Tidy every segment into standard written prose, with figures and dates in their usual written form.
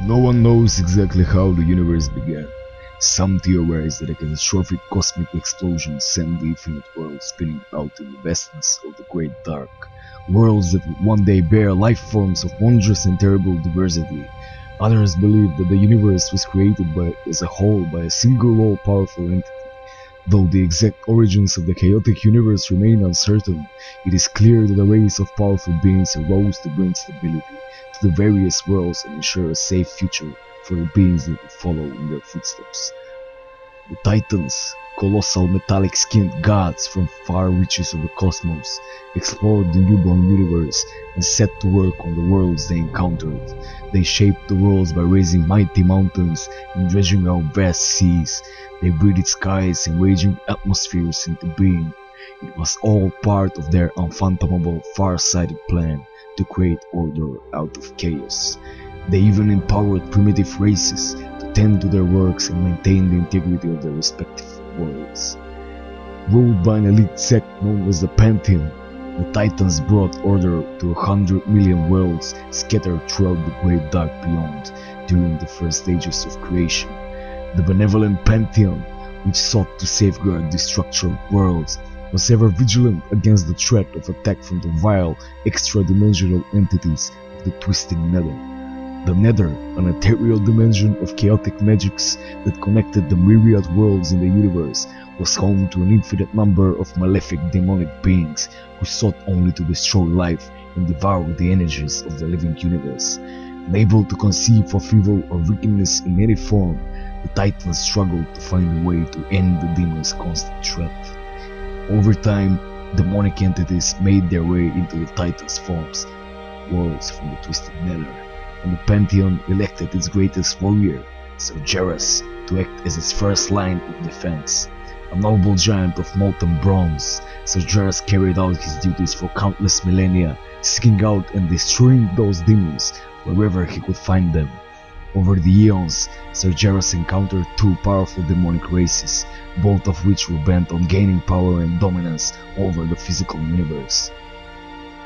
No one knows exactly how the universe began. Some theorize that a catastrophic cosmic explosion sent the infinite world spinning out in the vastness of the Great Dark, worlds that would one day bear life forms of wondrous and terrible diversity. Others believe that the universe was created as a whole by a single all-powerful entity. Though the exact origins of the chaotic universe remain uncertain, it is clear that a race of powerful beings arose to bring stability to the various worlds and ensure a safe future for the beings that would follow in their footsteps. The Titans, colossal metallic-skinned gods from far reaches of the cosmos, explored the newborn universe and set to work on the worlds they encountered. They shaped the worlds by raising mighty mountains and dredging out vast seas. They breathed skies and raging atmospheres into being. It was all part of their unfathomable, far-sighted plan to create order out of chaos. They even empowered primitive races to tend to their works and maintain the integrity of their respective worlds. Ruled by an elite sect known as the Pantheon, the Titans brought order to 100 million worlds scattered throughout the Great Dark beyond during the first stages of creation. The benevolent Pantheon, which sought to safeguard the structure of worlds, was ever vigilant against the threat of attack from the vile, extra-dimensional entities of the twisting Nether. The Nether, an ethereal dimension of chaotic magics that connected the myriad worlds in the universe, was home to an infinite number of malefic demonic beings who sought only to destroy life and devour the energies of the living universe. Unable to conceive of evil or wickedness in any form, the Titans struggled to find a way to end the demon's constant threat. Over time, demonic entities made their way into the Titans' forms, worlds from the twisted Nether, and the Pantheon elected its greatest warrior, Sargeras, to act as its first line of defense. A noble giant of molten bronze, Sargeras carried out his duties for countless millennia, seeking out and destroying those demons wherever he could find them. Over the eons, Sargeras encountered two powerful demonic races, both of which were bent on gaining power and dominance over the physical universe.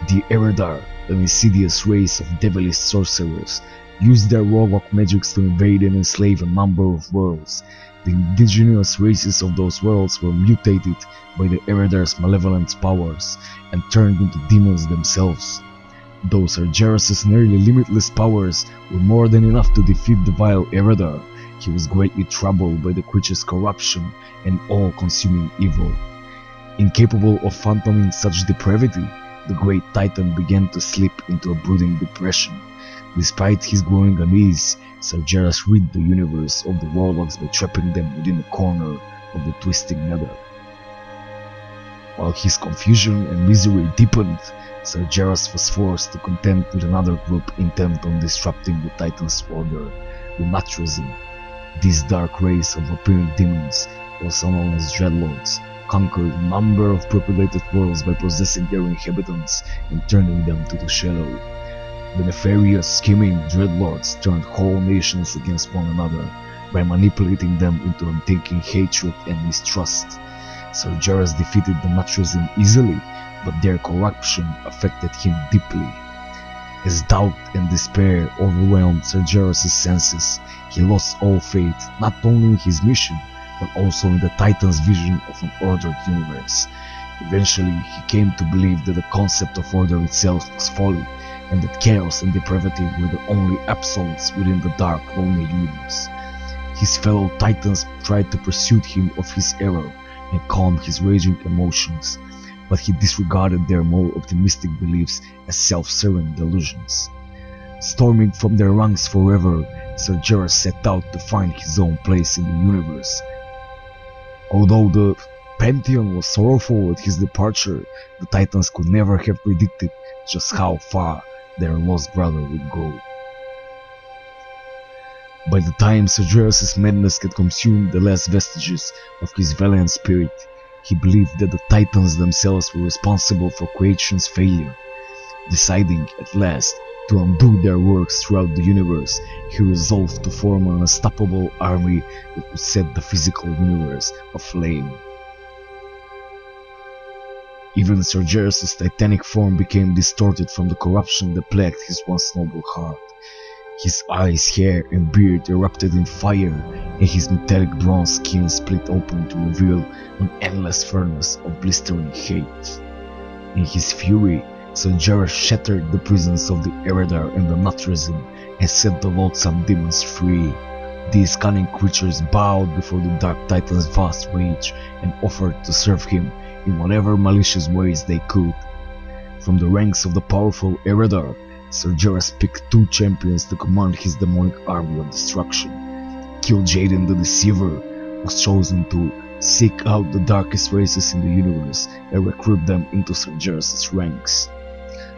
The Eredar, an insidious race of devilish sorcerers, used their warlock magics to invade and enslave a number of worlds. The indigenous races of those worlds were mutated by the Eredar's malevolent powers and turned into demons themselves. Though Sargeras' nearly limitless powers were more than enough to defeat the vile Eredar, he was greatly troubled by the creature's corruption and all-consuming evil. Incapable of fathoming such depravity, the great Titan began to slip into a brooding depression. Despite his growing unease, Sargeras rid the universe of the warlocks by trapping them within a corner of the twisting Nether. While his confusion and misery deepened, Sargeras was forced to contend with another group intent on disrupting the Titans' order, the Natrazim. This dark race of appearing demons, also known as Dreadlords, conquered a number of populated worlds by possessing their inhabitants and turning them to the shadow. The nefarious, scheming Dreadlords turned whole nations against one another by manipulating them into unthinking hatred and mistrust. Sargeras defeated the Natrazim easily, but their corruption affected him deeply. As doubt and despair overwhelmed Sargeras' senses, he lost all faith not only in his mission, but also in the Titan's vision of an ordered universe. Eventually, he came to believe that the concept of order itself was folly, and that chaos and depravity were the only absolutes within the dark, lonely universe. His fellow Titans tried to persuade him of his error and calm his raging emotions, but he disregarded their more optimistic beliefs as self-serving delusions. Storming from their ranks forever, Sargeras set out to find his own place in the universe. Although the Pantheon was sorrowful at his departure, the Titans could never have predicted just how far their lost brother would go. By the time Sargeras' madness had consumed the last vestiges of his valiant spirit, he believed that the Titans themselves were responsible for creation's failure. Deciding, at last, to undo their works throughout the universe, he resolved to form an unstoppable army that would set the physical universe aflame. Even Sargeras' titanic form became distorted from the corruption that plagued his once noble heart. His eyes, hair, and beard erupted in fire, and his metallic bronze skin split open to reveal an endless furnace of blistering hate. In his fury, Sargeras shattered the prisons of the Eredar and the Natrazim and set the loathsome demons free. These cunning creatures bowed before the Dark Titan's vast rage and offered to serve him in whatever malicious ways they could. From the ranks of the powerful Eredar, Sargeras picked 2 champions to command his demonic army of destruction. Kil'jaeden the Deceiver was chosen to seek out the darkest races in the universe and recruit them into Sargeras' ranks.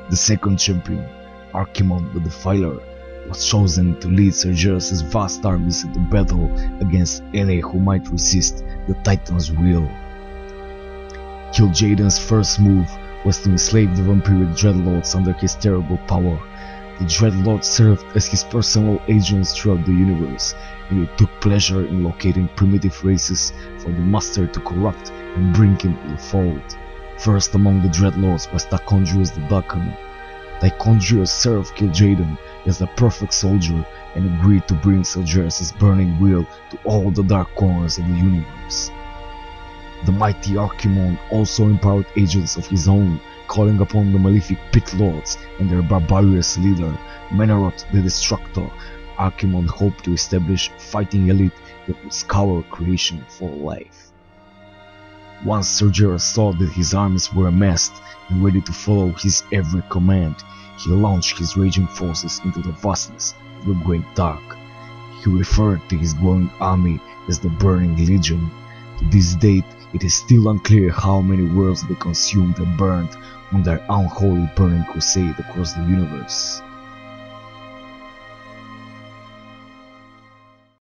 The second champion, Archimonde the Defiler, was chosen to lead Sargeras' vast armies into battle against any who might resist the Titan's will. Kil'jaeden's first move was to enslave the vampiric dreadlords under his terrible power. The dreadlords served as his personal agents throughout the universe, and he took pleasure in locating primitive races for the Master to corrupt and bring into the fold. First among the dreadlords was Tichondrius the Darkener. Tichondrius served Kil'jaeden as the perfect soldier and agreed to bring Sargeras' burning will to all the dark corners of the universe. The mighty Archimonde also empowered agents of his own, calling upon the malefic Pit Lords and their barbarous leader, Meneroth the Destructor. Archimonde hoped to establish a fighting elite that would scour creation for life. Once Sargeras saw that his armies were amassed and ready to follow his every command, he launched his raging forces into the vastness of the Great Dark. He referred to his growing army as the Burning Legion. To this date, it is still unclear how many worlds they consumed and burned on their unholy burning crusade across the universe.